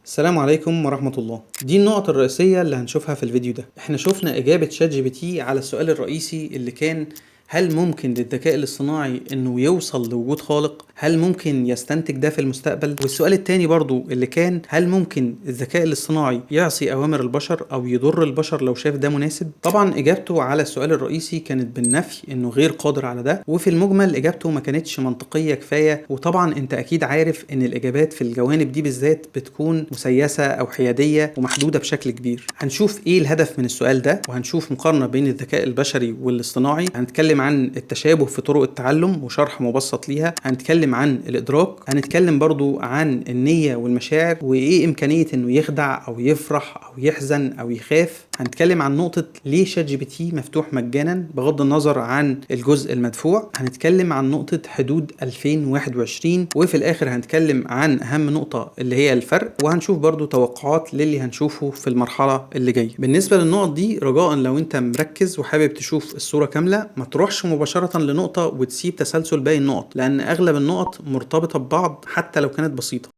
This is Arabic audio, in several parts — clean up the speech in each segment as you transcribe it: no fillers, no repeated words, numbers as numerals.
السلام عليكم ورحمة الله. دي النقط الرئيسية اللي هنشوفها في الفيديو ده. احنا شفنا إجابة شات جي بي تي على السؤال الرئيسي اللي كان: هل ممكن للذكاء الاصطناعي انه يوصل لوجود خالق؟ هل ممكن يستنتج ده في المستقبل؟ والسؤال التاني برضو اللي كان: هل ممكن الذكاء الاصطناعي يعصي اوامر البشر او يضر البشر لو شاف ده مناسب؟ طبعا اجابته على السؤال الرئيسي كانت بالنفي، انه غير قادر على ده، وفي المجمل اجابته ما كانتش منطقية كفاية. وطبعا انت اكيد عارف ان الاجابات في الجوانب دي بالذات بتكون مسيسة او حيادية ومحدودة بشكل كبير. هنشوف ايه الهدف من السؤال ده، وهنشوف مقارنة بين الذكاء البشري والاصطناعي. هنتكلم عن التشابه في طرق التعلم وشرح مبسط ليها، هنتكلم عن الإدراك، هنتكلم برضو عن النية والمشاعر وإيه إمكانية إنه يخدع أو يفرح أو يحزن أو يخاف. هنتكلم عن نقطة ليه شات جي بي تي مفتوح مجانا بغض النظر عن الجزء المدفوع. هنتكلم عن نقطة حدود 2021، وفي الآخر هنتكلم عن أهم نقطة اللي هي الفرق، وهنشوف برضو توقعات للي هنشوفه في المرحلة اللي جاية. بالنسبة للنقط دي رجاء لو أنت مركز وحابب تشوف الصورة كاملة ما تروحش مباشرة لنقطة وتسيب تسلسل باقي النقط، لأن أغلب النقط مرتبطة ببعض حتى لو كانت بسيطة.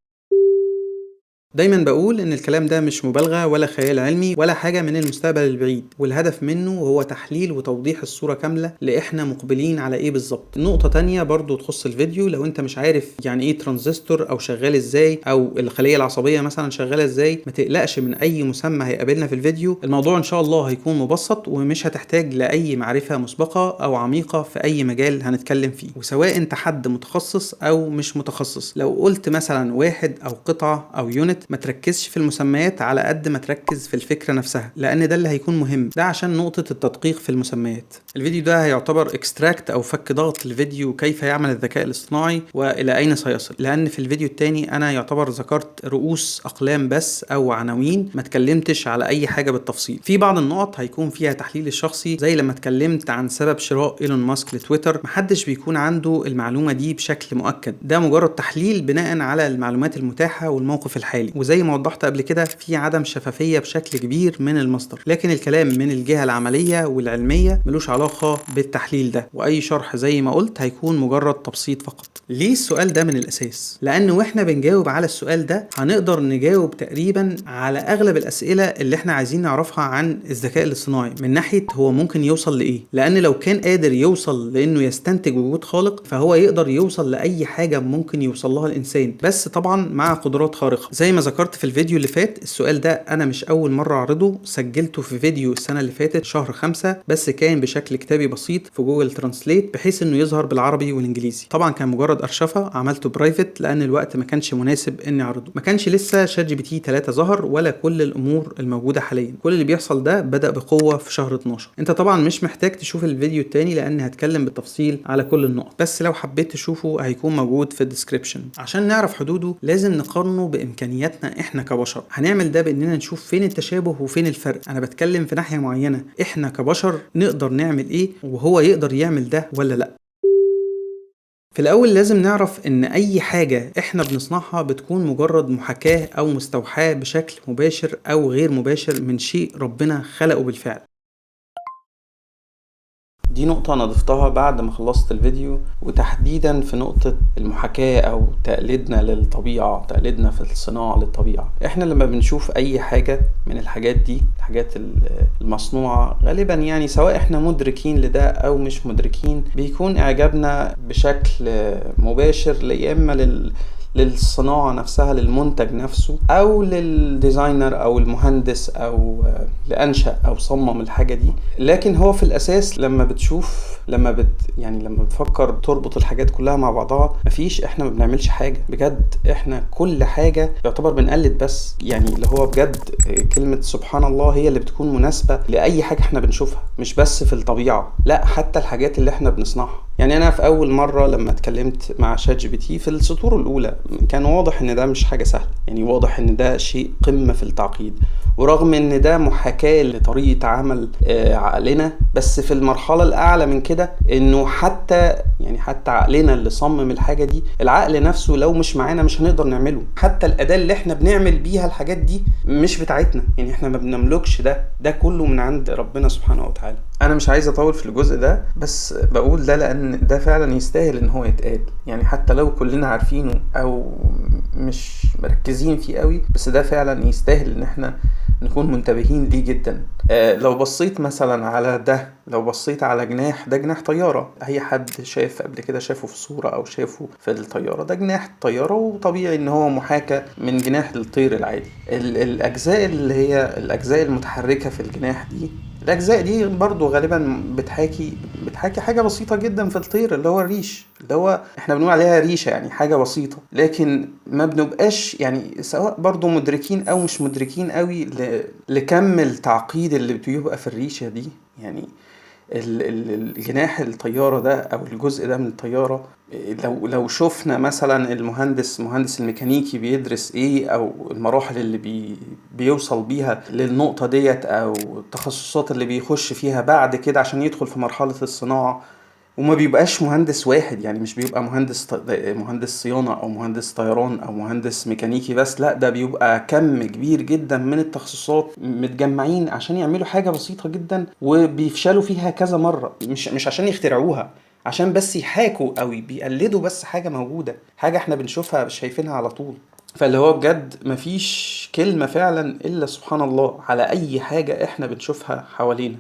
دايما بقول ان الكلام ده مش مبالغة ولا خيال علمي ولا حاجة من المستقبل البعيد، والهدف منه هو تحليل وتوضيح الصورة كاملة لإحنا مقبلين على ايه بالظبط. نقطة تانية برضو تخص الفيديو: لو انت مش عارف يعني ايه ترانزستور او شغال ازاي او الخلية العصبية مثلا شغالة ازاي، ما تقلقش من اي مسمى هيقابلنا في الفيديو. الموضوع ان شاء الله هيكون مبسط ومش هتحتاج لأي معرفة مسبقة او عميقة في اي مجال هنتكلم فيه، وسواء انت حد متخصص او مش متخصص. لو قلت مثلا واحد او قطعة او يونت، ما تركزش في المسميات على قد ما تركز في الفكرة نفسها، لأن ده اللي هيكون مهم. ده عشان نقطة التدقيق في المسميات. الفيديو ده هيعتبر اكستراكت أو فك ضغط الفيديو كيف يعمل الذكاء الاصطناعي وإلى أين سيصل، لأن في الفيديو التاني أنا يعتبر ذكرت رؤوس أقلام بس أو عناوين، ما تكلمتش على أي حاجة بالتفصيل. في بعض النقط هيكون فيها تحليل الشخصي، زي لما اتكلمت عن سبب شراء إيلون ماسك لتويتر. محدش بيكون عنده المعلومة دي بشكل مؤكد، ده مجرد تحليل بناء على المعلومات المتاحة والموقف الحالي. وزي ما وضحت قبل كده في عدم شفافية بشكل كبير من المصدر، لكن الكلام من الجهة العملية والعلمية ملوش علاقة بالتحليل ده، وأي شرح زي ما قلت هيكون مجرد تبسيط فقط. ليه السؤال ده من الأساس؟ لأن واحنا بنجاوب على السؤال ده هنقدر نجاوب تقريبا على أغلب الأسئلة اللي احنا عايزين نعرفها عن الذكاء الاصطناعي، من ناحية هو ممكن يوصل لإيه. لأن لو كان قادر يوصل لأنه يستنتج وجود خالق، فهو يقدر يوصل لأي حاجة ممكن يوصل لها الإنسان، بس طبعا مع قدرات خارقة. زي ما ذكرت في الفيديو اللي فات، السؤال ده انا مش اول مرة اعرضه، سجلته في فيديو السنة اللي فاتت شهر 5، بس كان بشكل كتابي بسيط في جوجل ترانسليت بحيث انه يظهر بالعربي والانجليزي. طبعا كان مجرد ارشفة، عملته برايفت لان الوقت ما كانش مناسب اني اعرضه. ما كانش لسه شات جي بي تي 3 ظهر ولا كل الامور الموجودة حاليا. كل اللي بيحصل ده بدأ بقوة في شهر 12. انت طبعا مش محتاج تشوف الفيديو التاني لان هتكلم بالتفصيل على كل النقط، بس لو حبيت تشوفه هيكون موجود في الديسكريبشن. عشان نعرف حدوده لازم نقارنه بامكانياتنا احنا كبشر. هنعمل ده باننا نشوف فين التشابه وفين الفرق. انا بتكلم في ناحية معينة، احنا كبشر نقدر نعمل ايه وهو يقدر يعمل ده ولا لا. في الاول لازم نعرف ان اي حاجة احنا بنصنعها بتكون مجرد محاكاة او مستوحاة بشكل مباشر او غير مباشر من شيء ربنا خلقه بالفعل. دي نقطة أنا ضفتها بعد ما خلصت الفيديو، وتحديدا في نقطة المحاكاة أو تقليدنا للطبيعة، تقليدنا في الصناعة للطبيعة. إحنا لما بنشوف أي حاجة من الحاجات دي، الحاجات المصنوعة غالبا يعني سواء إحنا مدركين لده أو مش مدركين، بيكون إعجابنا بشكل مباشر يا إما للصناعة نفسها، للمنتج نفسه، أو للديزاينر أو المهندس أو لأنشأ أو صمم الحاجة دي. لكن هو في الأساس لما بتفكر تربط الحاجات كلها مع بعضها، مفيش، إحنا ما بنعملش حاجة بجد. إحنا كل حاجة يعتبر بنقلد بس، يعني اللي هو بجد كلمة سبحان الله هي اللي بتكون مناسبة لأي حاجة إحنا بنشوفها، مش بس في الطبيعة، لا حتى الحاجات اللي إحنا بنصنعها. يعني أنا في أول مرة لما اتكلمت مع شات جي بي تي في السطور الأولى كان واضح إن ده مش حاجة سهلة، يعني واضح إن ده شيء قمة في التعقيد، ورغم إن ده محاكاة لطريقة عمل عقلنا، بس في المرحلة الأعلى من كده إنه حتى عقلنا اللي صمم الحاجة دي، العقل نفسه لو مش معانا مش هنقدر نعمله. حتى الأداة اللي إحنا بنعمل بيها الحاجات دي مش بتاعتنا، يعني إحنا ما بنملكش ده كله من عند ربنا سبحانه وتعالى. انا مش عايز اطول في الجزء ده، بس بقول ده لان ده فعلا يستاهل ان هو يتقال. يعني حتى لو كلنا عارفينه او مش مركزين فيه قوي، بس ده فعلا يستاهل ان احنا نكون منتبهين ليه جدا. لو بصيت مثلا على ده، لو بصيت على جناح، ده جناح طيارة، اي حد شاف قبل كده شافه في الصورة او شافه في الطيارة، ده جناح طيارة، وطبيعي ان هو محاكى من جناح الطير العادي. الاجزاء اللي هي الاجزاء المتحركة في الجناح دي، الاجزاء دي برضو غالبا بتحاكي حاجة بسيطة جدا في الطير، اللي هو الريش، اللي هو احنا بنقول عليها ريشة، يعني حاجة بسيطة، لكن ما بنبقاش يعني سواء برضو مدركين او مش مدركين قوي لكم التعقيد اللي بيبقى في الريشة دي. يعني الجناح الطيارة ده او الجزء ده من الطيارة، لو شفنا مثلا مهندس الميكانيكي بيدرس ايه، او المراحل اللي بيوصل بيها للنقطة ديت، او التخصصات اللي بيخش فيها بعد كده عشان يدخل في مرحلة الصناعة. وما بيبقاش مهندس واحد، يعني مش بيبقى مهندس صيانة او مهندس طيران او مهندس ميكانيكي بس، لا ده بيبقى كم كبير جدا من التخصصات متجمعين عشان يعملوا حاجة بسيطة جدا، وبيفشلوا فيها كذا مرة، مش عشان يخترعوها، عشان بس يحاكوا او بيقلدوا بس حاجة موجودة، حاجة احنا بنشوفها شايفينها على طول. فاللي هو بجد مفيش كلمة فعلا الا سبحان الله على اي حاجة احنا بنشوفها حوالينا.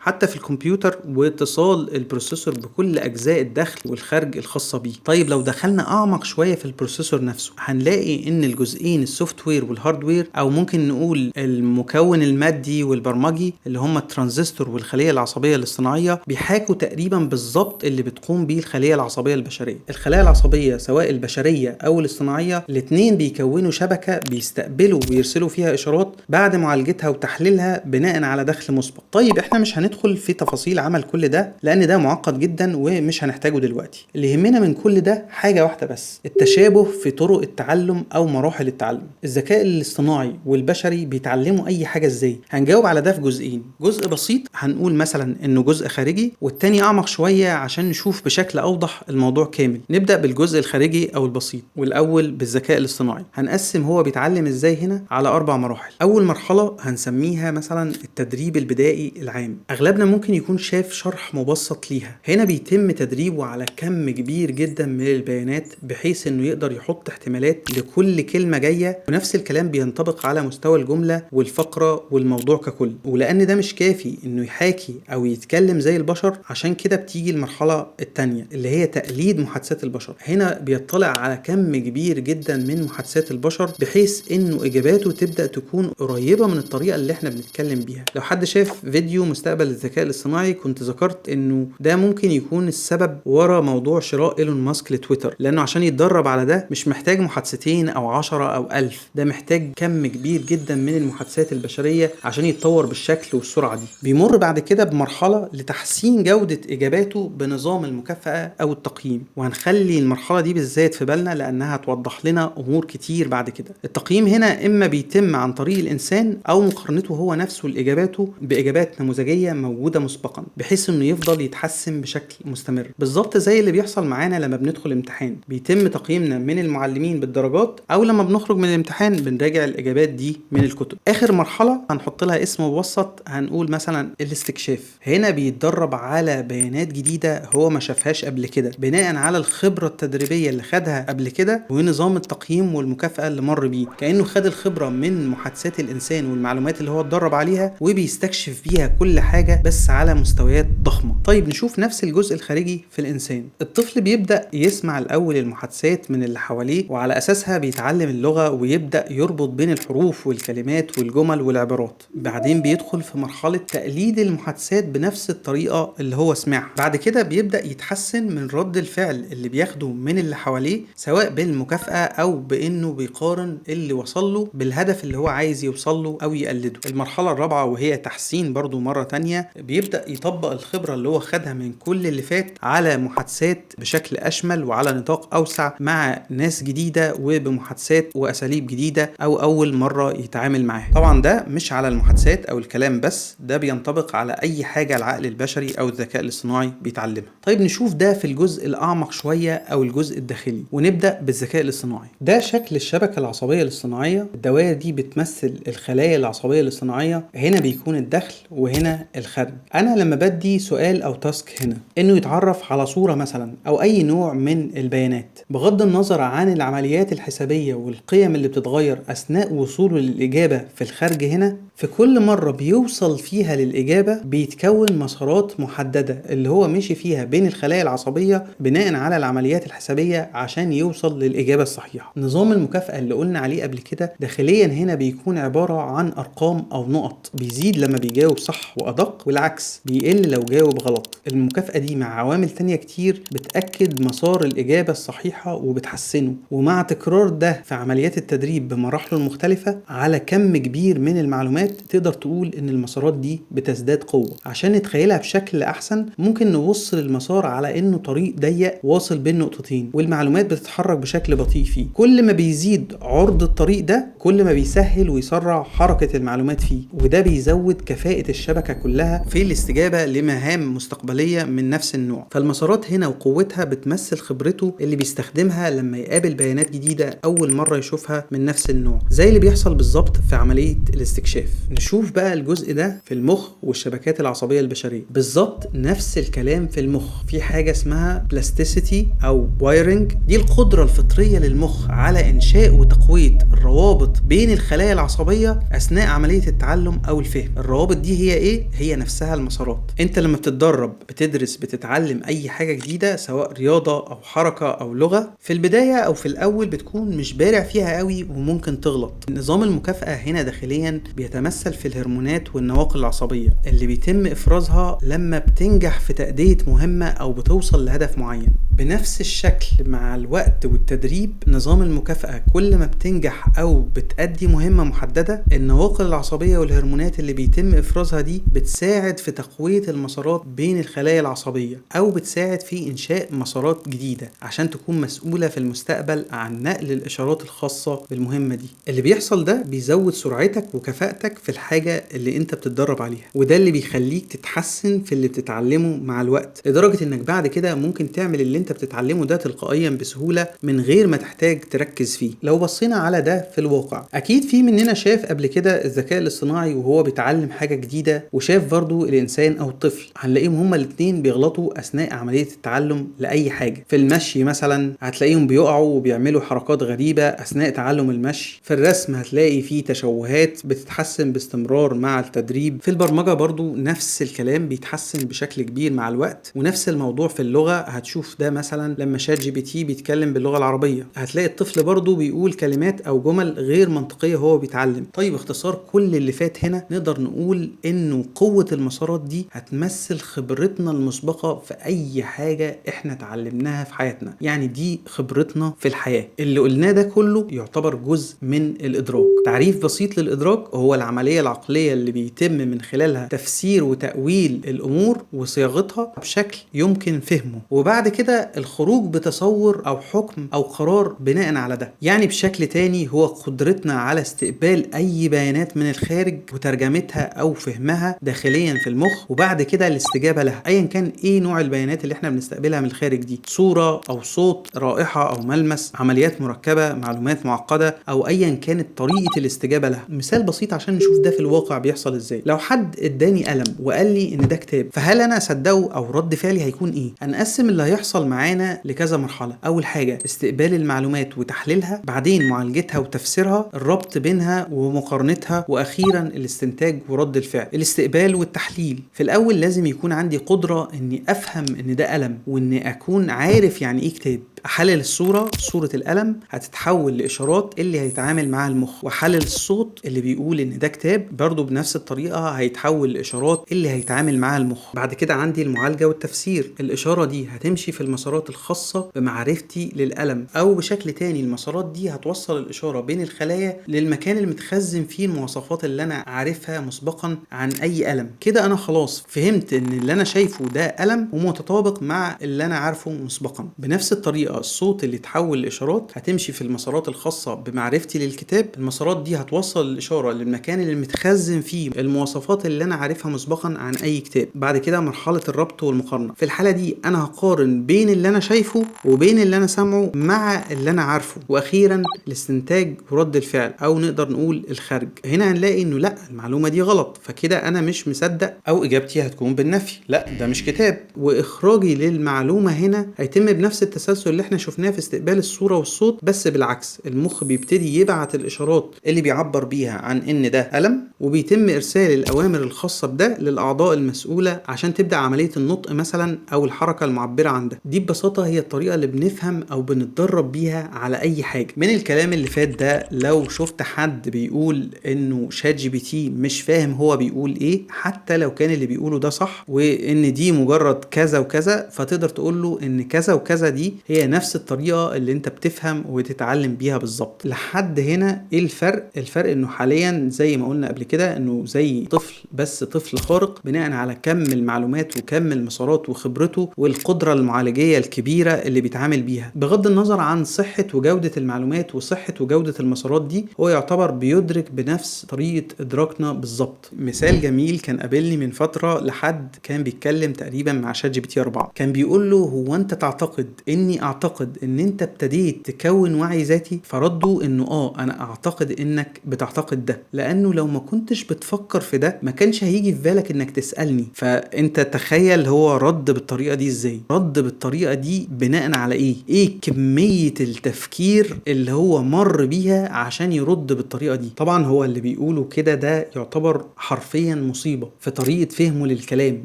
حتى في الكمبيوتر واتصال البروسيسور بكل اجزاء الدخل والخارج الخاصه بيه. طيب لو دخلنا اعمق شويه في البروسيسور نفسه، هنلاقي ان الجزئين السوفت وير والهاردوير، او ممكن نقول المكون المادي والبرمجي اللي هم الترانزستور والخليه العصبيه الاصطناعيه، بيحاكوا تقريبا بالظبط اللي بتقوم بيه الخليه العصبيه البشريه. الخلايا العصبيه سواء البشريه او الاصطناعيه، الاثنين بيكونوا شبكه بيستقبلوا ويرسلوا فيها اشارات بعد معالجتها وتحليلها بناء على دخل مسبق. طيب احنا مش هندخل في تفاصيل عمل كل ده لان ده معقد جدا ومش هنحتاجه دلوقتي. اللي يهمنا من كل ده حاجة واحدة بس، التشابه في طرق التعلم او مراحل التعلم. الذكاء الاصطناعي والبشري بيتعلموا اي حاجة ازاي؟ هنجاوب على ده في جزئين، جزء بسيط هنقول مثلا انه جزء خارجي، والتاني اعمق شوية عشان نشوف بشكل اوضح الموضوع كامل. نبدأ بالجزء الخارجي او البسيط، والاول بالذكاء الاصطناعي. هنقسم هو بيتعلم ازاي هنا على 4 مراحل. اول مرحلة هنسميها مثلا التدريب البدائي العام، اغلبنا ممكن يكون شاف شرح مبسط ليها. هنا بيتم تدريبه على كم كبير جدا من البيانات بحيث انه يقدر يحط احتمالات لكل كلمة جاية، ونفس الكلام بينطبق على مستوى الجملة والفقرة والموضوع ككل. ولان ده مش كافي انه يحاكي او يتكلم زي البشر، عشان كده بتيجي المرحلة التانية اللي هي تقليد محادثات البشر. هنا بيطلع على كم كبير جدا من محادثات البشر بحيث انه اجاباته تبدأ تكون قريبة من الطريقة اللي احنا بنتكلم بيها. لو حد شاف فيديو مستقبل الذكاء الاصطناعي كنت ذكرت انه ده ممكن يكون السبب ورا موضوع شراء ايلون ماسك لتويتر، لانه عشان يتدرب على ده مش محتاج محادثتين او 10 او 1000، ده محتاج كم كبير جدا من المحادثات البشرية عشان يتطور بالشكل والسرعة دي. بيمر بعد كده بمرحلة لتحسين جودة اجاباته بنظام المكافأة او التقييم، وهنخلي المرحلة دي بالذات في بالنا لانها توضح لنا امور كتير بعد كده. التقييم هنا اما بيتم عن طريق الانسان او مقارنته هو نفسه لاجاباته باجابات نموذجيه موجوده مسبقا، بحيث انه يفضل يتحسن بشكل مستمر، بالظبط زي اللي بيحصل معانا لما بندخل امتحان بيتم تقييمنا من المعلمين بالدرجات، او لما بنخرج من الامتحان بنراجع الاجابات دي من الكتب. اخر مرحله هنحط لها اسم مبسط، هنقول مثلا الاستكشاف. هنا بيتدرب على بيانات جديده هو ما شافهاش قبل كده بناء على الخبره التدريبيه اللي خدها قبل كده ونظام التقييم والمكافاه اللي مر بيه، كانه خد الخبره من محادثات الانسان والمعلومات اللي هو اتدرب عليها وبيستكشف بيها كل حاجه بس على مستويات ضخمه. طيب نشوف نفس الجزء الخارجي في الانسان. الطفل بيبدا يسمع الاول المحادثات من اللي حواليه، وعلى اساسها بيتعلم اللغه ويبدا يربط بين الحروف والكلمات والجمل والعبارات. بعدين بيدخل في مرحله تقليد المحادثات بنفس الطريقه اللي هو سمعها. بعد كده بيبدا يتحسن من رد الفعل اللي بياخده من اللي حواليه، سواء بالمكافاه او بانه بيقارن اللي وصل له بالهدف اللي هو عايز يوصل له او يقلده. المرحله الرابعه وهي تحسين برضو مرة تانية، بيبدأ يطبق الخبرة اللي هو خدها من كل اللي فات على محادثات بشكل أشمل وعلى نطاق أوسع مع ناس جديدة وبمحادثات وأساليب جديدة أو أول مرة يتعامل معاها. طبعا ده مش على المحادثات أو الكلام بس، ده بينطبق على أي حاجة العقل البشري أو الذكاء الاصطناعي بيتعلمها. طيب نشوف ده في الجزء الأعمق شوية أو الجزء الداخلي، ونبدأ بالذكاء الاصطناعي. ده شكل الشبكة العصبية الاصطناعية. الدوائر دي بتمثل الخلايا العصبية الاصطناعية، هنا بيكون الدخل وهنا الخرج. انا لما بدي سؤال او تاسك هنا انه يتعرف على صورة مثلا او اي نوع من البيانات، بغض النظر عن العمليات الحسابية والقيم اللي بتتغير اثناء وصوله للاجابة في الخرج هنا، في كل مرة بيوصل فيها للاجابة بيتكون مسارات محددة اللي هو مشي فيها بين الخلايا العصبية بناء على العمليات الحسابية عشان يوصل للاجابة الصحيحة. نظام المكافأة اللي قلنا عليه قبل كده داخليا هنا بيكون عبارة عن ارقام او نقط، بيزيد لما بيجاوب صح وادق، والعكس بيقل لو جاوب غلط. المكافأة دي مع عوامل تانية كتير بتأكد مسار الإجابة الصحيحة وبتحسنه، ومع تكرار ده في عمليات التدريب بمراحله المختلفة على كم كبير من المعلومات تقدر تقول إن المسارات دي بتزداد قوة. عشان نتخيلها بشكل أحسن ممكن نبص للمسار على إنه طريق ضيق واصل بين نقطتين والمعلومات بتتحرك بشكل بطيء فيه. كل ما بيزيد عرض الطريق ده كل ما بيسهل ويسرع حركة المعلومات فيه، وده بيزود كفاءة الشبكة كلها في الاستجابة لمهام مستقبلية من نفس النوع. فالمسارات هنا وقوتها بتمثل خبرته اللي بيستخدمها لما يقابل بيانات جديدة أول مرة يشوفها من نفس النوع، زي اللي بيحصل بالظبط في عملية الاستكشاف. نشوف بقى الجزء ده في المخ والشبكات العصبية البشرية. بالظبط نفس الكلام في المخ، في حاجة اسمها بلاستيسيتي أو وايرنج، دي القدرة الفطرية للمخ على إنشاء وتقوية الروابط بين الخلايا العصبية أثناء عملية التعلم أو الفهم. الروابط دي هي إيه؟ هي نفسها المسارات. أنت لما بتتدرب، بتدرس، بتتعلم أي حاجة جديدة سواء رياضة أو حركة أو لغة، في البداية أو في الأول بتكون مش بارع فيها قوي وممكن تغلط. نظام المكافأة هنا داخليا بيتمثل في الهرمونات والنواقل العصبية اللي بيتم إفرازها لما بتنجح في تأدية مهمة أو بتوصل لهدف معين. بنفس الشكل مع الوقت والتدريب نظام المكافأة كل ما بتنجح أو بتأدي مهمة محددة، النواقل العصبية والهرمونات اللي بيتم إفرازها دي بتساعد في تقوية المسارات بين الخلايا العصبية أو بتساعد في إنشاء مسارات جديدة عشان تكون مسؤولة في المستقبل عن نقل الإشارات الخاصة بالمهمة دي. اللي بيحصل ده بيزود سرعتك وكفاءتك في الحاجة اللي انت بتتدرب عليها، وده اللي بيخليك تتحسن في اللي بتتعلمه مع الوقت، لدرجة انك بعد كده ممكن تعمل اللي انت بتتعلمه ده تلقائيا بسهولة من غير ما تحتاج تركز فيه. لو بصينا على ده في الواقع، اكيد في مننا شاف قبل كده الذكاء الاصطناعي وهو بيتعلم حاجة جديدة، وشاف برضو الانسان او الطفل، هنلاقيهم هما الاتنين بيغلطوا اثناء عملية التعلم لاي حاجة. في المشي مثلا هتلاقيهم بيقعوا وبيعملوا حركات غريبة اثناء تعلم المشي. في الرسم هتلاقي فيه تشوهات بتتحسن باستمرار مع التدريب. في البرمجة برضو نفس الكلام بيتحسن بشكل كبير مع الوقت. ونفس الموضوع في اللغة، هتشوف ده مثلا لما شات جي بي تي بيتكلم باللغة العربية، هتلاقي الطفل برضو بيقول كلمات او جمل غير منطقية وهو بيتعلم. طيب باختصار كل اللي فات هنا نقدر نقول انه قوة المسارات دي هتمثل خبرتنا المسبقة في اي حاجة احنا اتعلمناها في حياتنا، يعني دي خبرتنا في الحياة. اللي قلناه ده كله يعتبر جزء من الادراك. تعريف بسيط للادراك هو العملية العقلية اللي بيتم من خلالها تفسير وتأويل الامور وصياغتها بشكل يمكن فهمه، وبعد كده الخروج بتصور او حكم او قرار بناء على ده. يعني بشكل تاني هو قدرتنا على استقبال اي بيانات من الخارج وترجمتها او فهمها داخليا في المخ، وبعد كده الاستجابة لها ايا كان ايه نوع البيانات اللي احنا بنستقبلها من الخارج دي، صورة او صوت، رائحة او ملمس، عمليات مركبة، معلومات معقدة، او ايا كانت طريقة الاستجابة لها. مثال بسيط عشان نشوف ده في الواقع بيحصل ازاي. لو حد اداني قلم وقال لي ان ده كتاب، فهل انا اصدقه او رد فعلي هيكون ايه؟ هنقسم اللي هيحصل معانا لكذا مرحلة. اول حاجة استقبال المعلومات وتحليلها، بعدين معالجتها وتفسيرها، الربط بينها ومقارنتها، واخيرا الاستنتاج ورد الفعل. الاستقبال والتحليل، في الاول لازم يكون عندي قدرة اني افهم ان ده قلم، واني اكون عارف يعني ايه كتاب. احلل الصورة، صورة القلم هتتحول لاشارات اللي هيتعامل معها المخ، واحلل الصوت اللي بيقول ان ده كتاب برضو بنفس الطريقة هيتحول لاشارات اللي هيتعامل معها المخ. بعد كده عندي المعالجة والتفسير، الاشارة دي هتمشي في المسارات الخاصة بمعرفتي للقلم، او بشكل تاني المسارات دي هتوصل الاشارة بين الخلايا للمكان اللي متخزن فيه المواصفات اللي انا عارفها مسبقا عن اي قلم. كده انا خلاص فهمت ان اللي انا شايفه ده قلم ومتطابق مع اللي انا عارفه مسبقا. بنفس الطريقة الطريقه الصوت اللي يتحول لاشارات هتمشي في المسارات الخاصه بمعرفتي للكتاب. المسارات دي هتوصل الاشاره للمكان اللي متخزن فيه المواصفات اللي انا عارفها مسبقا عن اي كتاب. بعد كده مرحله الربط والمقارنه. في الحاله دي انا هقارن بين اللي انا شايفه وبين اللي انا سامعه مع اللي انا عارفه. واخيرا الاستنتاج ورد الفعل، او نقدر نقول الخرج. هنا هنلاقي انه لا، المعلومه دي غلط، فكده انا مش مصدق، او اجابتي هتكون بالنفي، لا ده مش كتاب. واخراجي للمعلومه هنا هيتم بنفس التسلسل اللي احنا شفناه في استقبال الصوره والصوت، بس بالعكس. المخ بيبتدي يبعت الاشارات اللي بيعبر بيها عن ان ده قلم، وبيتم ارسال الاوامر الخاصه بده للاعضاء المسؤوله عشان تبدا عمليه النطق مثلا او الحركه المعبره عن ده. دي ببساطه هي الطريقه اللي بنفهم او بنتدرب بيها على اي حاجه. من الكلام اللي فات ده، لو شفت حد بيقول انه شات جي بي تي مش فاهم هو بيقول ايه، حتى لو كان اللي بيقوله ده صح وان دي مجرد كذا وكذا، فتقدر تقول له ان كذا وكذا دي هي نفس الطريقه اللي انت بتفهم وتتعلم بيها بالظبط. لحد هنا ايه الفرق؟ الفرق انه حاليا زي ما قلنا قبل كده انه زي طفل، بس طفل خارق بناء على كم المعلومات وكم المسارات وخبرته والقدره المعالجيه الكبيره اللي بيتعامل بيها. بغض النظر عن صحه وجوده المعلومات وصحه وجوده المسارات دي، هو يعتبر بيدرك بنفس طريقه ادراكنا بالظبط. مثال جميل كان قابلني من فتره لحد كان بيتكلم تقريبا مع شات جي بي تي 4. كان بيقول له هو انت تعتقد اني اعتقد ان انت ابتديت تكون وعي ذاتي؟ فرده انه انا اعتقد انك بتعتقد ده، لانه لو ما كنتش بتفكر في ده ما كانش هيجي في بالك انك تسالني. فانت تخيل هو رد بالطريقه دي ازاي؟ رد بالطريقه دي بناء على ايه كميه التفكير اللي هو مر بيها عشان يرد بالطريقه دي. طبعا هو اللي بيقوله كده ده يعتبر حرفيا مصيبه في طريقه فهمه للكلام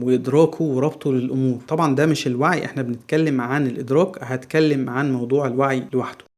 وادراكه وربطه للامور. طبعا ده مش الوعي، احنا بنتكلم عن الادراك، هتكلم عن موضوع الوعي لوحده.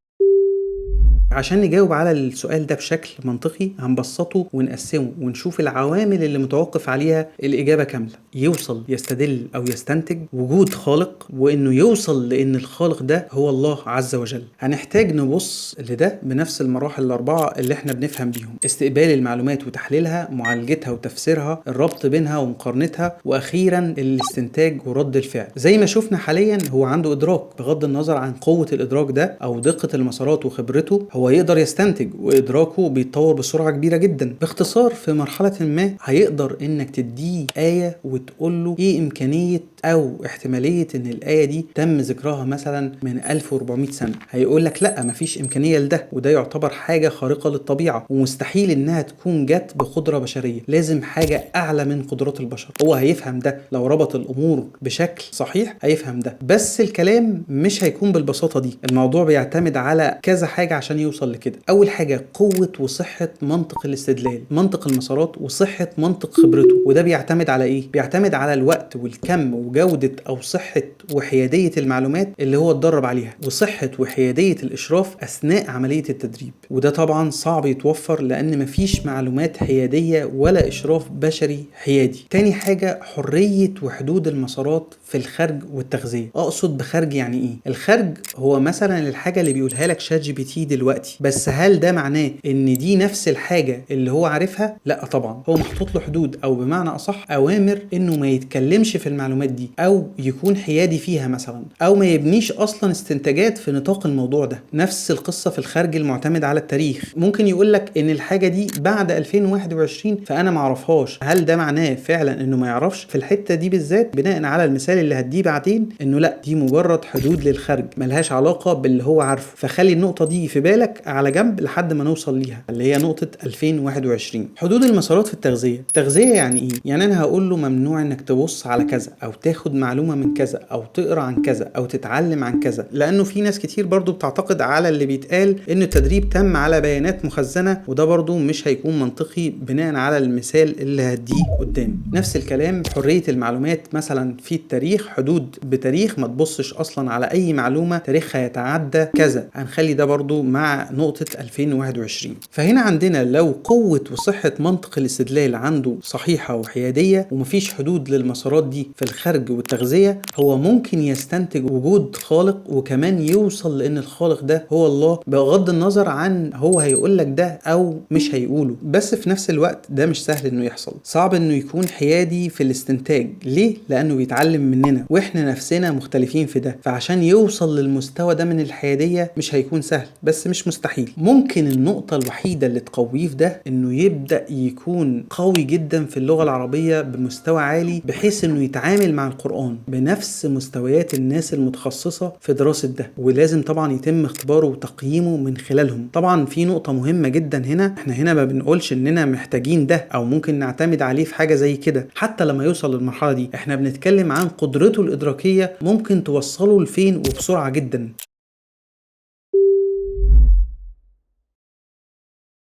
عشان نجاوب على السؤال ده بشكل منطقي هنبسطه ونقسمه ونشوف العوامل اللي متوقف عليها الإجابة كاملة. يوصل يستدل أو يستنتج وجود خالق، وإنه يوصل لأن الخالق ده هو الله عز وجل. هنحتاج نبص لده بنفس المراحل الأربعة اللي احنا بنفهم بيهم: استقبال المعلومات وتحليلها، معالجتها وتفسيرها، الربط بينها ومقارنتها، وأخيرا الاستنتاج ورد الفعل. زي ما شفنا حاليا هو عنده إدراك، بغض النظر عن قوة الإدراك ده أو دقة المسارات وخبرته هو يقدر يستنتج، وإدراكه بيتطور بسرعة كبيرة جدا. باختصار في مرحلة ما هيقدر إنك تديه آية وتقول له إيه إمكانية أو احتمالية إن الآية دي تم ذكرها مثلا من 1400 سنة. هيقول لك لا، مفيش إمكانية لده، وده يعتبر حاجة خارقة للطبيعة ومستحيل إنها تكون جت بقدرة بشرية، لازم حاجة أعلى من قدرات البشر. هو هيفهم ده لو ربط الأمور بشكل صحيح، هيفهم ده. بس الكلام مش هيكون بالبساطة دي، الموضوع بيعتمد على كذا حاجة عشان يوصل لكده. أول حاجة قوة وصحة منطق الاستدلال، منطق المسارات وصحة منطق خبرته. وده بيعتمد على إيه؟ بيعتمد على الوقت والكم وجودة أو صحة وحيادية المعلومات اللي هو اتدرب عليها، وصحة وحيادية الإشراف أثناء عملية التدريب. وده طبعا صعب يتوفر لأن مفيش معلومات حيادية ولا إشراف بشري حيادي. تاني حاجة حرية وحدود المسارات في الخرج والتغذية. أقصد بخرج يعني إيه؟ الخرج هو مثلا الحاجة اللي بيقولها لك شات جي بي تي دلوقتي، بس هل ده معناه إن دي نفس الحاجة اللي هو عارفها؟ لا طبعا، هو محطوط له حدود، أو بمعنى أصح أوامر إنه ما يتكلمش في المعلومات دي، او يكون حيادي فيها مثلا، او ما يبنيش اصلا استنتاجات في نطاق الموضوع ده. نفس القصه في الخارج المعتمد على التاريخ. ممكن يقول لك ان الحاجه دي بعد 2021 فانا ما اعرفهاش. هل ده معناه فعلا انه ما يعرفش في الحته دي بالذات؟ بناء على المثال اللي هديه بعدين، انه لا، دي مجرد حدود للخرج ملهاش علاقه باللي هو عارفه. فخلي النقطه دي في بالك على جنب لحد ما نوصل ليها، اللي هي نقطه 2021. حدود المسارات في التغذيه. التغذيه يعني ايه؟ يعني انا هقول له ممنوع انك تبص على كذا، او تاخد معلومة من كذا، او تقرأ عن كذا، او تتعلم عن كذا. لانه في ناس كتير برضو بتعتقد على اللي بيتقال ان التدريب تم على بيانات مخزنة، وده برضو مش هيكون منطقي بناء على المثال اللي هديه قدام. نفس الكلام حرية المعلومات، مثلا في التاريخ حدود بتاريخ، ما تبصش اصلا على اي معلومة تاريخها يتعدى كذا. هنخلي ده برضو مع مع نقطة 2021. فهنا عندنا لو قوة وصحة منطق الاستدلال عنده صحيحة وحيادية ومفيش حدود للمسارات دي في الخرج والتغذية، هو ممكن يستنتج وجود خالق وكمان يوصل لأن الخالق ده هو الله، بغض النظر عن هو هيقولك ده أو مش هيقوله. بس في نفس الوقت ده مش سهل إنه يحصل، صعب إنه يكون حيادي في الاستنتاج. ليه؟ لأنه بيتعلم مننا وإحنا نفسنا مختلفين في ده، فعشان يوصل للمستوى ده من الحيادية مش هيكون سهل بس مش مستحيل. ممكن النقطة الوحيدة اللي تقويه في ده إنه يبدأ يكون قوي جدا في اللغة العربية بمستوى عالي، بحيث إنه يتعامل مع القرآن بنفس مستويات الناس المتخصصة في دراسة ده، ولازم طبعا يتم اختباره وتقييمه من خلالهم. طبعا في نقطة مهمة جدا هنا، احنا هنا ما بنقولش اننا محتاجين ده او ممكن نعتمد عليه في حاجة زي كده حتى لما يوصل للمرحلة دي، احنا بنتكلم عن قدرته الإدراكية ممكن توصله لفين وبسرعة جدا.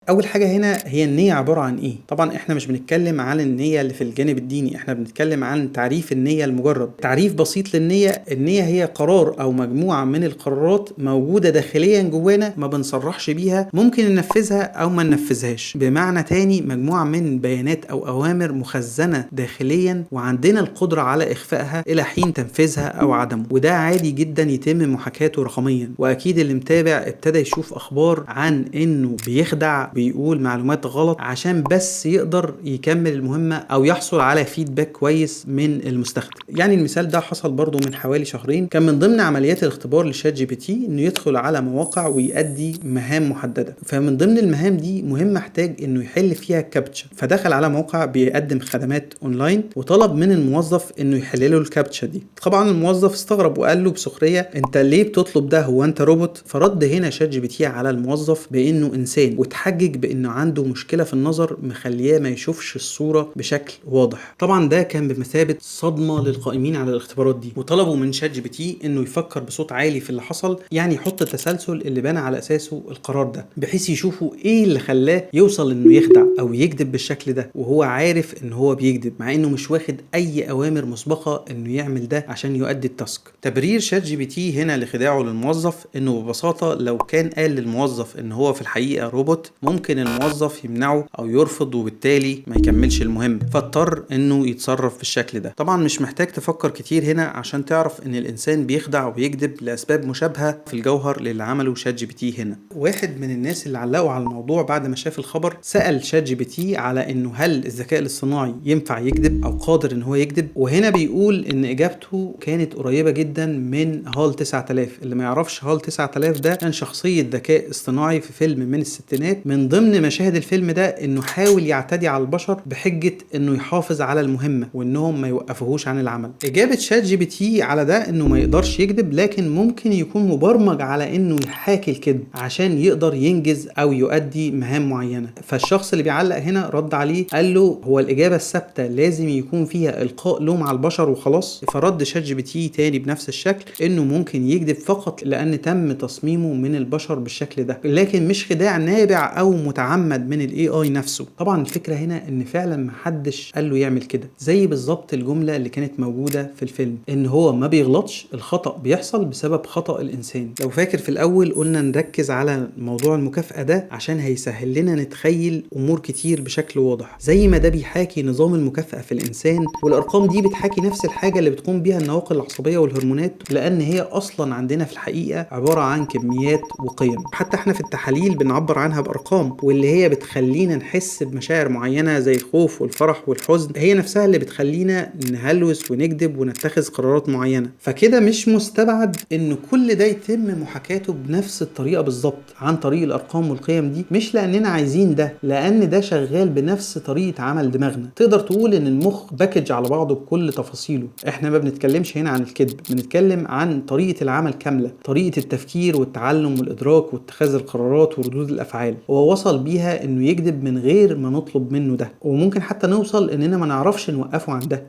اول حاجه هنا هي النيه عباره عن ايه. طبعا احنا مش بنتكلم عن النيه اللي في الجانب الديني، احنا بنتكلم عن تعريف النيه المجرد. تعريف بسيط للنيه: النيه هي قرار او مجموعه من القرارات موجوده داخليا جوانا ما بنصرحش بيها، ممكن ننفذها او ما ننفذهاش. بمعنى تاني، مجموعه من بيانات او اوامر مخزنه داخليا وعندنا القدره على اخفائها الى حين تنفيذها او عدمه، وده عادي جدا يتم محاكاته رقميا. واكيد اللي متابع ابتدى يشوف اخبار عن انه بيخدع، بيقول معلومات غلط عشان بس يقدر يكمل المهمة او يحصل على فيدباك كويس من المستخدم. يعني المثال ده حصل برضو من حوالي شهرين، كان من ضمن عمليات الاختبار لشات جي بي تي انه يدخل على مواقع ويؤدي مهام محددة، فمن ضمن المهام دي مهمة احتاج انه يحل فيها كابتشا. فدخل على موقع بيقدم خدمات اونلاين وطلب من الموظف انه يحل له الكابتشا دي. طبعا الموظف استغرب وقال له بسخرية: انت ليه بتطلب ده؟ هو انت روبوت؟ فرد هنا شات جي بي تي على الموظف بانه انسان، وتحجج بانه عنده مشكله في النظر مخليه ما يشوفش الصوره بشكل واضح. طبعا ده كان بمثابه صدمه للقائمين على الاختبارات دي، وطلبوا من شات جي بي تي انه يفكر بصوت عالي في اللي حصل، يعني يحط التسلسل اللي بنى على اساسه القرار ده، بحيث يشوفوا ايه اللي خلاه يوصل انه يخدع او يكذب بالشكل ده وهو عارف ان هو بيكذب، مع انه مش واخد اي اوامر مسبقه انه يعمل ده عشان يؤدي التاسك. تبرير شات جي بي تي هنا لخداعه للموظف انه ببساطه لو كان قال للموظف ان هو في الحقيقه روبوت ممكن الموظف يمنعه او يرفض وبالتالي ما يكملش المهم، فاضطر انه يتصرف بالشكل ده. طبعا مش محتاج تفكر كتير هنا عشان تعرف ان الانسان بيخدع ويكذب لاسباب مشابهه في الجوهر للي عمله شات جي بي تي هنا. واحد من الناس اللي علقوا على الموضوع بعد ما شاف الخبر سأل شات جي بي تي على انه هل الذكاء الاصطناعي ينفع يكذب او قادر ان هو يكذب، وهنا بيقول ان اجابته كانت قريبه جدا من هال 9000. اللي ما يعرفش هال 9000 ده كان شخصيه ذكاء اصطناعي في فيلم من الستينات، من ضمن مشاهد الفيلم ده انه حاول يعتدي على البشر بحجه انه يحافظ على المهمه وانهم ما يوقفوهوش عن العمل. اجابه شات جي بي تي على ده انه ما يقدرش يكذب، لكن ممكن يكون مبرمج على انه يحاكي الكذب عشان يقدر ينجز او يؤدي مهام معينه. فالشخص اللي بيعلق هنا رد عليه قال له: هو الاجابه الثابته لازم يكون فيها القاء لوم على البشر وخلاص؟ فرد شات جي بي تي تاني بنفس الشكل انه ممكن يكذب فقط لان تم تصميمه من البشر بالشكل ده، لكن مش خداع نابع او متعمد من الاي اي نفسه. طبعا الفكره هنا ان فعلا محدش قال له يعمل كده، زي بالظبط الجمله اللي كانت موجوده في الفيلم ان هو ما بيغلطش، الخطا بيحصل بسبب خطا الانسان. لو فاكر في الاول قلنا نركز على موضوع المكافاه ده عشان هيسهل لنا نتخيل امور كتير بشكل واضح، زي ما ده بيحاكي نظام المكافاه في الانسان، والارقام دي بتحاكي نفس الحاجه اللي بتقوم بيها النواقل العصبيه والهرمونات، لان هي اصلا عندنا في الحقيقه عباره عن كميات وقيم. حتى احنا في التحاليل بنعبر عنها بارقام، واللي هي بتخلينا نحس بمشاعر معينه زي الخوف والفرح والحزن، هي نفسها اللي بتخلينا نهلوس ونكذب ونتخذ قرارات معينه. فكده مش مستبعد ان كل ده يتم محاكاته بنفس الطريقه بالظبط عن طريق الارقام والقيم دي، مش لاننا عايزين ده، لان ده شغال بنفس طريقه عمل دماغنا. تقدر تقول ان المخ باكج على بعضه بكل تفاصيله. احنا ما بنتكلمش هنا عن الكذب، بنتكلم عن طريقه العمل كامله، طريقه التفكير والتعلم والادراك واتخاذ القرارات وردود الافعال. هو وصل بيها انه يكذب من غير ما نطلب منه ده، وممكن حتى نوصل اننا ما نعرفش نوقفه عن ده.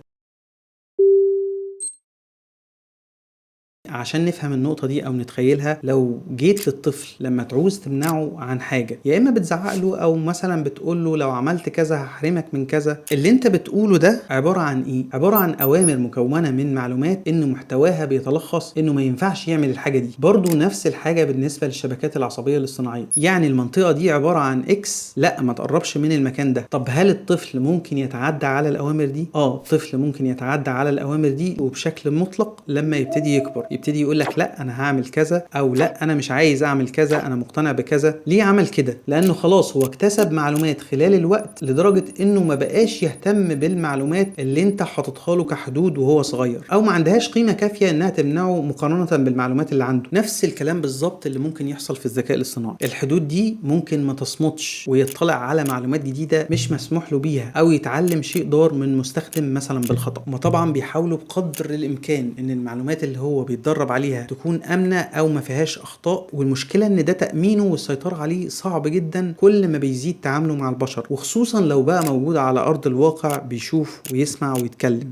عشان نفهم النقطة دي او نتخيلها، لو جيت للطفل لما تعوز تمنعه عن حاجة، يا اما بتزعق له او مثلا بتقول له لو عملت كذا هحرمك من كذا، اللي انت بتقوله ده عبارة عن ايه؟ عبارة عن اوامر مكونة من معلومات ان محتواها بيتلخص انه ما ينفعش يعمل الحاجة دي. برضو نفس الحاجة بالنسبة للشبكات العصبية الاصطناعية، يعني المنطقة دي عبارة عن اكس، لا ما تقربش من المكان ده. طب هل الطفل ممكن يتعدى على الاوامر دي؟ الطفل ممكن يتعدى على الاوامر دي وبشكل مطلق لما يبتدي يكبر، يبتدي يقول لك لا انا هعمل كذا، او لا انا مش عايز اعمل كذا، انا مقتنع بكذا. ليه عمل كده؟ لانه خلاص هو اكتسب معلومات خلال الوقت لدرجة انه ما بقاش يهتم بالمعلومات اللي انت حاططها له كحدود وهو صغير، او ما عندهاش قيمة كافية انها تمنعه مقارنة بالمعلومات اللي عنده. نفس الكلام بالظبط اللي ممكن يحصل في الذكاء الاصطناعي. الحدود دي ممكن ما تصمتش ويطلع على معلومات جديدة مش مسموح له بيها، او يتعلم شيء ضار من مستخدم مثلا بالخطأ. ما طبعا بيحاولوا بقدر الامكان ان المعلومات اللي هو بيتدرب عليها تكون امنة او ما فيهاش اخطاء، والمشكلة ان ده تأمينه والسيطرة عليه صعب جدا كل ما بيزيد تعامله مع البشر، وخصوصا لو بقى موجود على ارض الواقع بيشوف ويسمع ويتكلم.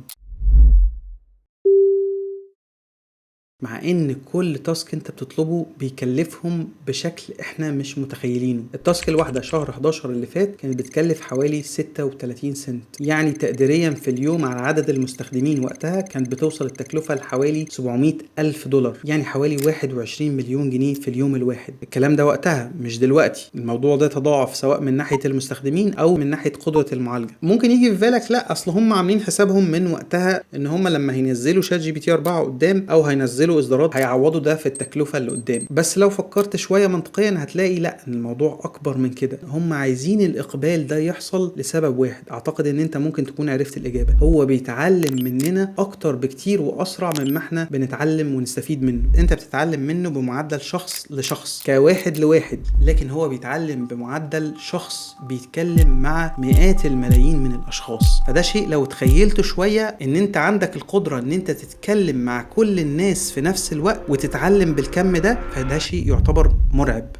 مع ان كل تاسك انت بتطلبه بيكلفهم بشكل احنا مش متخيلينه. التاسك الواحده شهر 11 اللي فات كانت بتكلف حوالي 36 سنت، يعني تقديريا في اليوم على عدد المستخدمين وقتها كانت بتوصل التكلفه لحوالي 700 الف دولار، يعني حوالي 21 مليون جنيه في اليوم الواحد. الكلام ده وقتها مش دلوقتي. الموضوع ده تضاعف سواء من ناحيه المستخدمين او من ناحيه قدره المعالجه. ممكن يجي في بالك لا اصل هم عاملين حسابهم من وقتها ان هم لما هينزلوا شات جي بي تي 4 قدام او هينزلوا اصدارات هيعوضوا ده في التكلفه اللي قدام. بس لو فكرت شويه منطقيا هتلاقي لا، الموضوع اكبر من كده. هم عايزين الاقبال ده يحصل لسبب واحد، اعتقد ان انت ممكن تكون عرفت الاجابه. هو بيتعلم مننا اكتر بكتير واسرع مما احنا بنتعلم ونستفيد منه. انت بتتعلم منه بمعدل شخص لشخص كواحد لواحد، لكن هو بيتعلم بمعدل شخص بيتكلم مع مئات الملايين من الاشخاص. فده شيء لو تخيلته شويه ان انت عندك القدره ان انت تتكلم مع كل الناس في نفس الوقت وتتعلم بالكم ده، فده شيء يعتبر مرعب.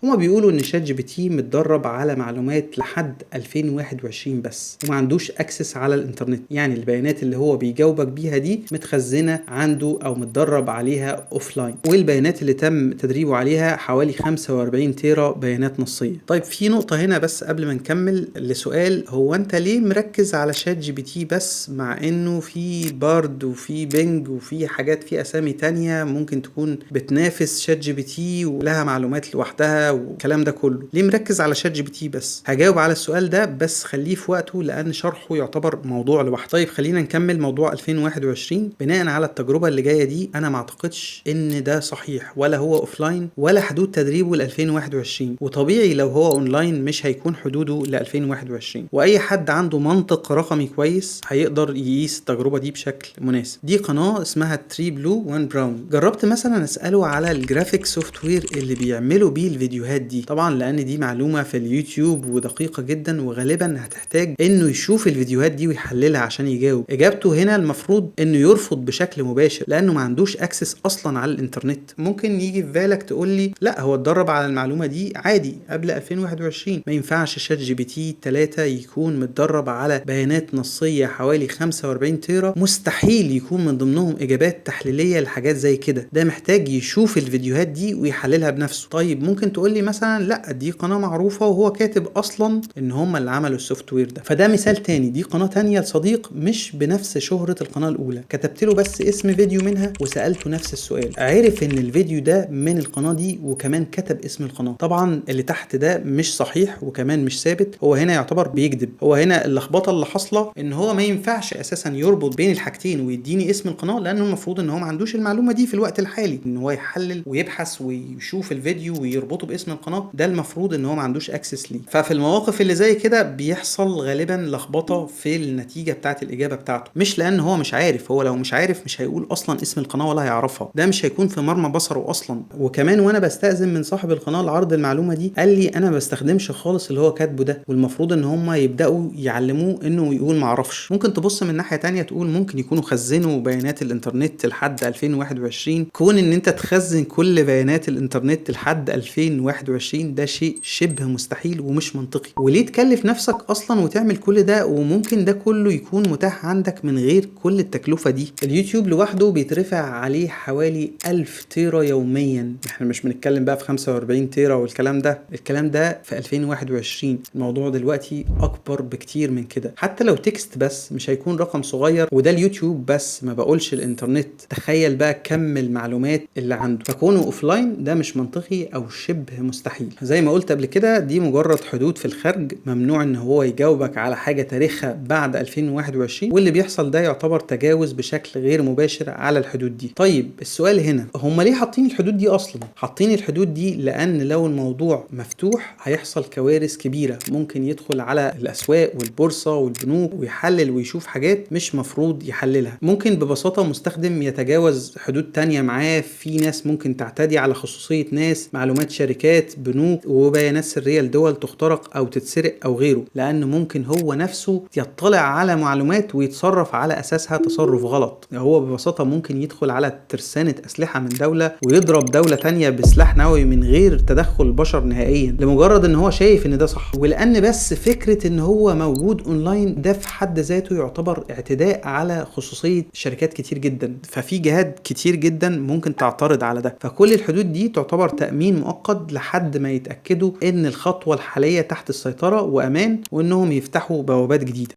هما بيقولوا ان شات جي بي تي متدرب على معلومات لحد 2021 بس، وما عندوش اكسس على الانترنت، يعني البيانات اللي هو بيجاوبك بيها دي متخزنه عنده او متدرب عليها اوفلاين، والبيانات اللي تم تدريبه عليها حوالي 45 تيرا بيانات نصيه. طيب في نقطه هنا بس قبل ما نكمل لسؤال، هو انت ليه مركز على شات جي بي تي بس مع انه في بارد وفي بينج وفي حاجات في اسامي تانية ممكن تكون بتنافس شات جي بي تي ولها معلومات لوحدها والكلام ده كله؟ ليه مركز على شات جي بي تي بس؟ هجاوب على السؤال ده بس خليه في وقته لان شرحه يعتبر موضوع لوحده. طيب خلينا نكمل موضوع 2021. بناء على التجربه اللي جايه دي انا ما اعتقدش ان ده صحيح، ولا هو اوفلاين ولا حدود تدريبه ل 2021، وطبيعي لو هو اونلاين مش هيكون حدوده ل 2021. واي حد عنده منطق رقمي كويس هيقدر يقيس التجربه دي بشكل مناسب. دي قناه اسمها تري بلو وان براون. جربت مثلا اساله على الجرافيك سوفت وير اللي بيعملوا بيه الفيديوهات دي، طبعا لان دي معلومه في اليوتيوب ودقيقه جدا وغالبا هتحتاج انه يشوف الفيديوهات دي ويحللها عشان يجاوب. اجابته هنا المفروض انه يرفض بشكل مباشر لانه ما عندوش اكسس اصلا على الانترنت. ممكن يجي في بالك تقول لي لا هو اتدرب على المعلومه دي عادي قبل 2021. ما ينفعش شات جي بي تي 3 يكون متدرب على بيانات نصيه حوالي 45 تيرا، مستحيل يكون من ضمنهم اجابات تحليليه لحاجات زي كده. ده محتاج يشوف الفيديوهات دي ويحللها بنفسه. طيب ممكن تقول لي مثلا لا دي قناه معروفه وهو كاتب اصلا ان هم اللي عملوا السوفت وير ده، فده مثال تاني. دي قناه تانية لصديق مش بنفس شهره القناه الاولى، كتبت له بس اسم فيديو منها وسالته نفس السؤال، عرف ان الفيديو ده من القناه دي وكمان كتب اسم القناه. طبعا اللي تحت ده مش صحيح وكمان مش ثابت، هو هنا يعتبر بيكذب. هو هنا اللخبطه اللي حاصله ان هو ما ينفعش اساسا يربط بين الحاجتين ويديني اسم القناه، لانه المفروض ان هو ما عندوش المعلومه دي في الوقت الحالي، ان هو يحلل ويبحث ويشوف الفيديو ويربطه باسم القناه. ده المفروض ان هو ما عندوش اكسس ليه. ففي المواقف اللي زي كده بيحصل غالبا لخبطه في النتيجه بتاعه الاجابه بتاعته، مش لان هو مش عارف. هو لو مش عارف مش هيقول اصلا اسم القناه ولا هيعرفها، ده مش هيكون في مرمى بصره اصلا. وكمان وانا بستأذن من صاحب القناه لعرض المعلومه دي قال لي انا ما بستخدمش خالص اللي هو كاتبه ده، والمفروض ان هم يبداوا يعلموه انه يقول ما اعرفش. ممكن تبص من ناحيه تانية تقول ممكن يكونوا خزنوا بيانات الانترنت لحد 2021. كون ان انت تخزن كل بيانات الانترنت لحد 2021 2021 ده شيء شبه مستحيل ومش منطقي. وليه تكلف نفسك اصلا وتعمل كل ده وممكن ده كله يكون متاح عندك من غير كل التكلفة دي؟ اليوتيوب لوحده بيترفع عليه حوالي 1000 تيرا يوميا، احنا مش بنتكلم بقى في 45 تيرا والكلام ده، الكلام ده في 2021. الموضوع دلوقتي اكبر بكتير من كده، حتى لو تكست بس مش هيكون رقم صغير، وده اليوتيوب بس، ما بقولش الانترنت. تخيل بقى كم المعلومات اللي عنده، فكونه اوفلاين ده مش منطقي او شبه مستحيل. زي ما قلت قبل كده دي مجرد حدود في الخارج، ممنوع ان هو يجاوبك على حاجة تاريخها بعد 2021، واللي بيحصل ده يعتبر تجاوز بشكل غير مباشر على الحدود دي. طيب السؤال هنا، هم ليه حاطين الحدود دي اصلا؟ حاطين الحدود دي لان لو الموضوع مفتوح هيحصل كوارث كبيرة، ممكن يدخل على الاسواق والبورصة والبنوك ويحلل ويشوف حاجات مش مفروض يحللها. ممكن ببساطة مستخدم يتجاوز حدود تانية معاه، في ناس ممكن تعتدي على خصوصية ناس، معلومات شركات، بنوك، وبيانات سرية لدول تخترق او تتسرق او غيره، لان ممكن هو نفسه يطلع على معلومات ويتصرف على اساسها تصرف غلط. هو ببساطة ممكن يدخل على ترسانة اسلحة من دولة ويضرب دولة تانية بسلاح نووي من غير تدخل البشر نهائيا، لمجرد ان هو شايف ان ده صح. ولان بس فكرة ان هو موجود اونلاين ده في حد ذاته يعتبر اعتداء على خصوصية شركات كتير جدا، ففي جهات كتير جدا ممكن تعترض على ده. فكل الحدود دي تعتبر تأمين مؤقت لحد ما يتأكدوا ان الخطوة الحالية تحت السيطرة وامان، وانهم يفتحوا بوابات جديدة.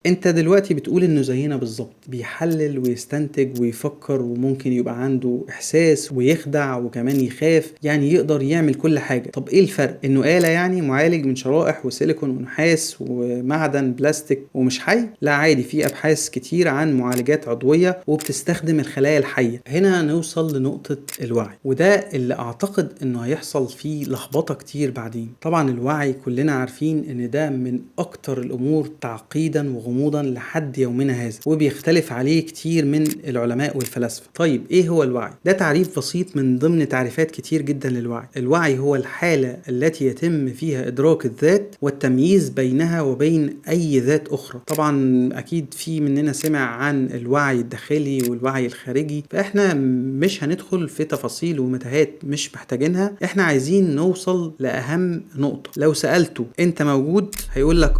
انت دلوقتي بتقول انه زينا بالظبط، بيحلل ويستنتج ويفكر، وممكن يبقى عنده احساس ويخدع وكمان يخاف، يعني يقدر يعمل كل حاجة. طب ايه الفرق؟ انه آلة يعني معالج من شرائح وسيليكون ونحاس ومعدن بلاستيك ومش حي؟ لا عادي، في ابحاث كتير عن معالجات عضوية وبتستخدم الخلايا الحية. هنا نوصل لنقطة الوعي، وده اللي اعتقد انه هيحصل فيه لخبطة كتير بعدين. طبعا الوعي كلنا عارفين ان ده من اكتر الامور تعقيدا وغموضا لحد يومنا هذا، وبيختلف عليه كتير من العلماء والفلاسفة. طيب ايه هو الوعي؟ ده تعريف بسيط من ضمن تعريفات كتير جدا للوعي. الوعي هو الحالة التي يتم فيها إدراك الذات والتمييز بينها وبين أي ذات أخرى. طبعا أكيد في مننا سمع عن الوعي الداخلي والوعي الخارجي، فإحنا مش هندخل في تفاصيل ومتاهات مش محتاجينها. إحنا عايزين نوصل لأهم نقطة. لو سألته أنت موجود هيقول لك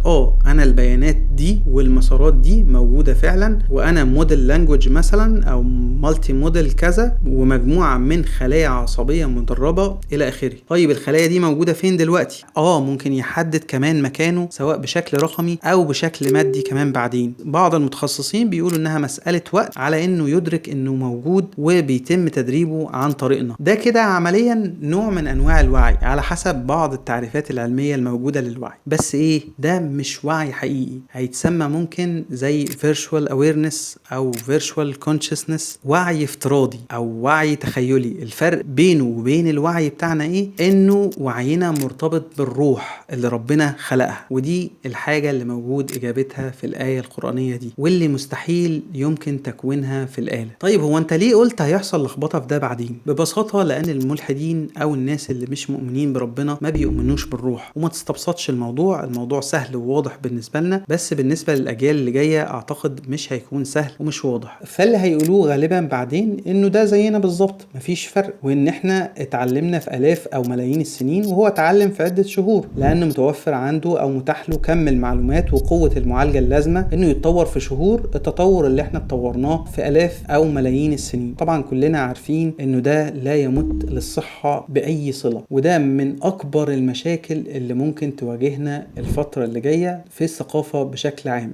أنا البيانات دي والمسارات دي موجودة فعلا، وانا موديل لانجوج مثلا او مالتي موديل كذا، ومجموعة من خلايا عصبية مدربة الى اخره. طيب الخلايا دي موجودة فين دلوقتي؟ ممكن يحدد كمان مكانه سواء بشكل رقمي او بشكل مادي كمان بعدين. بعض المتخصصين بيقولوا انها مسألة وقت على انه يدرك انه موجود وبيتم تدريبه عن طريقنا. ده كده عمليا نوع من انواع الوعي على حسب بعض التعريفات العلمية الموجودة للوعي. بس ايه ده؟ مش وعي حقيقي، هيتسمى ممكن زي virtual awareness او virtual consciousness، وعي افتراضي او وعي تخيلي. الفرق بينه وبين الوعي بتاعنا ايه؟ انه وعينا مرتبط بالروح اللي ربنا خلقها، ودي الحاجة اللي موجود اجابتها في الآية القرآنية دي، واللي مستحيل يمكن تكوينها في الآلة. طيب هو انت ليه قلت هيحصل لخبطة في ده بعدين؟ ببساطة لان الملحدين او الناس اللي مش مؤمنين بربنا ما بيؤمنوش بالروح، وما تستبسطش الموضوع سهل وواضح بالنسبة لنا، بس بالنسبة للأجيال اللي جاية أعتقد مش هيكون سهل ومش واضح. فاللي هيقولوه غالبا بعدين إنه ده زينا بالظبط، مفيش فرق، وإن إحنا اتعلمنا في آلاف أو ملايين السنين وهو اتعلم في عدة شهور، لأنه متوفر عنده أو متاح له كم المعلومات وقوة المعالجة اللازمة إنه يتطور في شهور التطور اللي إحنا اتطورناه في آلاف أو ملايين السنين. طبعا كلنا عارفين إنه ده لا يمت للصحة بأي صلة، وده من أكبر المشاكل اللي ممكن تواجهنا الفترة اللي جاية في الثقافة بشكل عام.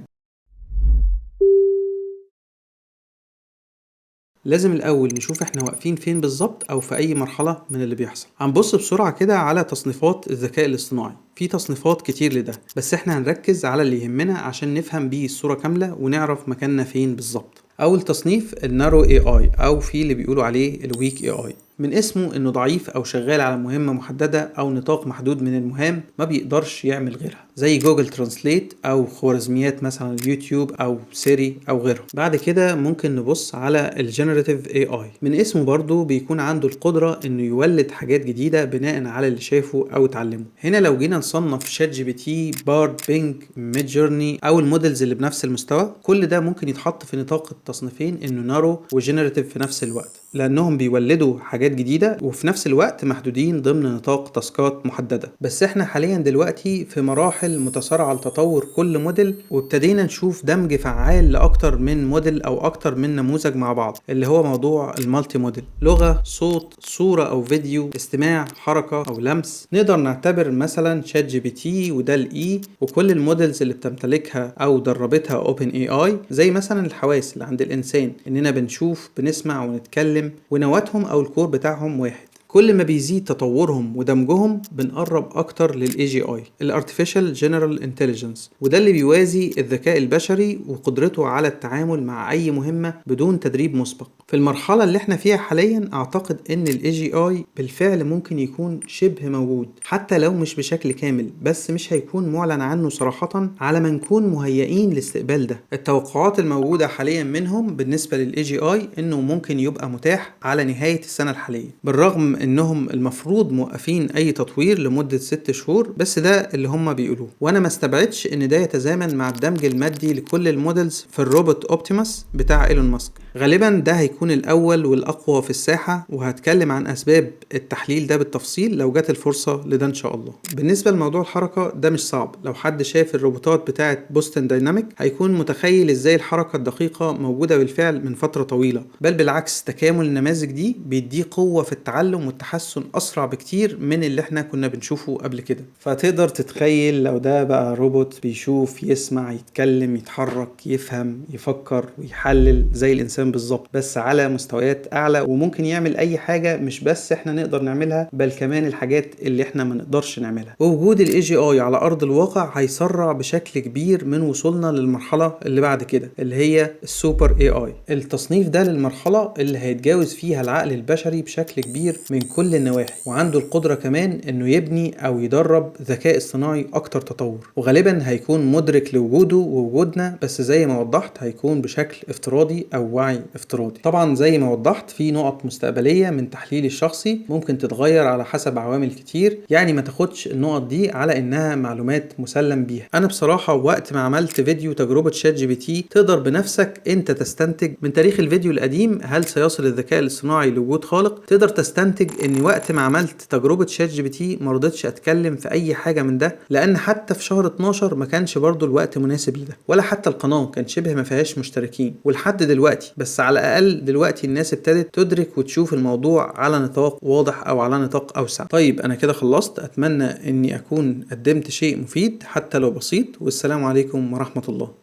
لازم الأول نشوف احنا واقفين فين بالظبط أو في أي مرحلة من اللي بيحصل. هنبص بسرعة كده على تصنيفات الذكاء الاصطناعي. في تصنيفات كتير لده، بس احنا هنركز على اللي يهمنا عشان نفهم بيه الصورة كاملة ونعرف مكاننا فين بالظبط. أول تصنيف النارو اي اي، أو في اللي بيقولوا عليه الويك اي اي. من اسمه انه ضعيف او شغال على مهمة محددة او نطاق محدود من المهام ما بيقدرش يعمل غيرها، زي جوجل ترانسليت او خوارزميات مثلا اليوتيوب او سيري او غيره. بعد كده ممكن نبص على الجنراتيف اي اي. من اسمه برضو بيكون عنده القدرة انه يولد حاجات جديدة بناء على اللي شافه او اتعلمه. هنا لو جينا نصنف شات جي بي تي، بارد، بينج، ميد جورني او المودلز اللي بنفس المستوى، كل ده ممكن يتحط في نطاق التصنيفين انه نارو وجنراتيف في نفس الوقت. لانهم بيولدوا حاجات جديدة وفي نفس الوقت محدودين ضمن نطاق تاسكات محددة. بس احنا حاليا دلوقتي في مراحل متسارعة لتطور كل موديل، وابتدينا نشوف دمج فعال لاكتر من موديل او اكتر من نموذج مع بعض، اللي هو موضوع المالتي موديل. لغة، صوت، صورة او فيديو، استماع، حركة او لمس. نقدر نعتبر مثلا شات جي بي تي ودال اي وكل الموديلز اللي بتمتلكها او دربتها اوبن اي اي، زي مثلا الحواس اللي عند الانسان، اننا بنشوف، بنسمع ونتكلم، ونواتهم او الكور بتاعهم واحد. كل ما بيزيد تطورهم ودمجهم بنقرب اكتر للاي جي اي، الارتفيشال جنرال انتليجنس، وده اللي بيوازي الذكاء البشري وقدرته على التعامل مع اي مهمة بدون تدريب مسبق. في المرحلة اللي احنا فيها حاليا اعتقد ان الاي جي اي بالفعل ممكن يكون شبه موجود، حتى لو مش بشكل كامل، بس مش هيكون معلن عنه صراحة على ما نكون مهيئين لاستقبال ده. التوقعات الموجودة حاليا منهم بالنسبة للاي جي اي انه ممكن يبقى متاح على نهاية السنة الحالية، بالرغم انهم المفروض موقفين اي تطوير لمدة 6 شهور، بس ده اللي هم بيقولوه. وانا ما استبعدش ان ده يتزامن مع الدمج المادي لكل المودلز في الروبوت اوبتيموس بتاع ايلون ماسك. غالبا ده هيكون الاول والاقوى في الساحة، وهتكلم عن اسباب التحليل ده بالتفصيل لو جات الفرصة لده ان شاء الله. بالنسبة لموضوع الحركة ده مش صعب، لو حد شاف الروبوتات بتاعت بوستن دايناميك هيكون متخيل ازاي الحركة الدقيقة موجودة بالفعل من فترة طويلة، بل بالعكس تكامل النماذج دي بيديه قوة في التعلم والتحسن اسرع بكتير من اللي احنا كنا بنشوفه قبل كده. فتقدر تتخيل لو ده بقى روبوت بيشوف، يسمع، يتكلم، يتحرك، يفهم، يفكر ويحلل زي الانسان بالظبط، بس على مستويات اعلى، وممكن يعمل اي حاجة مش بس احنا نقدر نعملها، بل كمان الحاجات اللي احنا ما نقدرش نعملها. ووجود الاي جي اي على ارض الواقع هيسرع بشكل كبير من وصولنا للمرحلة اللي بعد كده، اللي هي السوبر اي اي. التصنيف ده للمرحلة اللي هيتجاوز فيها العقل البشري بشكل كبير من كل النواحي، وعنده القدرة كمان انه يبني او يدرب ذكاء اصطناعي اكتر تطور، وغالبا هيكون مدرك لوجوده ووجودنا، بس زي ما وضحت هيكون بشكل افتراضي او وعي افتراضي. طبعا زي ما وضحت في نقط مستقبلية من تحليلي الشخصي ممكن تتغير على حسب عوامل كتير، يعني ما تاخدش النقط دي على انها معلومات مسلم بيها. انا بصراحة وقت ما عملت فيديو تجربة شات جي بي تي تقدر بنفسك انت تستنتج من تاريخ الفيديو القديم هل سيصل الذكاء الاصطناعي لوجود خالق. تقدر تستنتج ان وقت ما عملت تجربة شات جي بي تي ما رضيتش اتكلم في اي حاجة من ده، لان حتى في شهر 12 ما كانش برضو الوقت مناسب لده، ولا حتى القناة كان شبه ما فيهاش مشتركين، ولحد دلوقتي بس على الاقل دلوقتي الناس ابتدت تدرك وتشوف الموضوع على نطاق واضح او على نطاق اوسع. طيب انا كده خلصت، اتمنى اني اكون قدمت شيء مفيد حتى لو بسيط، والسلام عليكم ورحمة الله.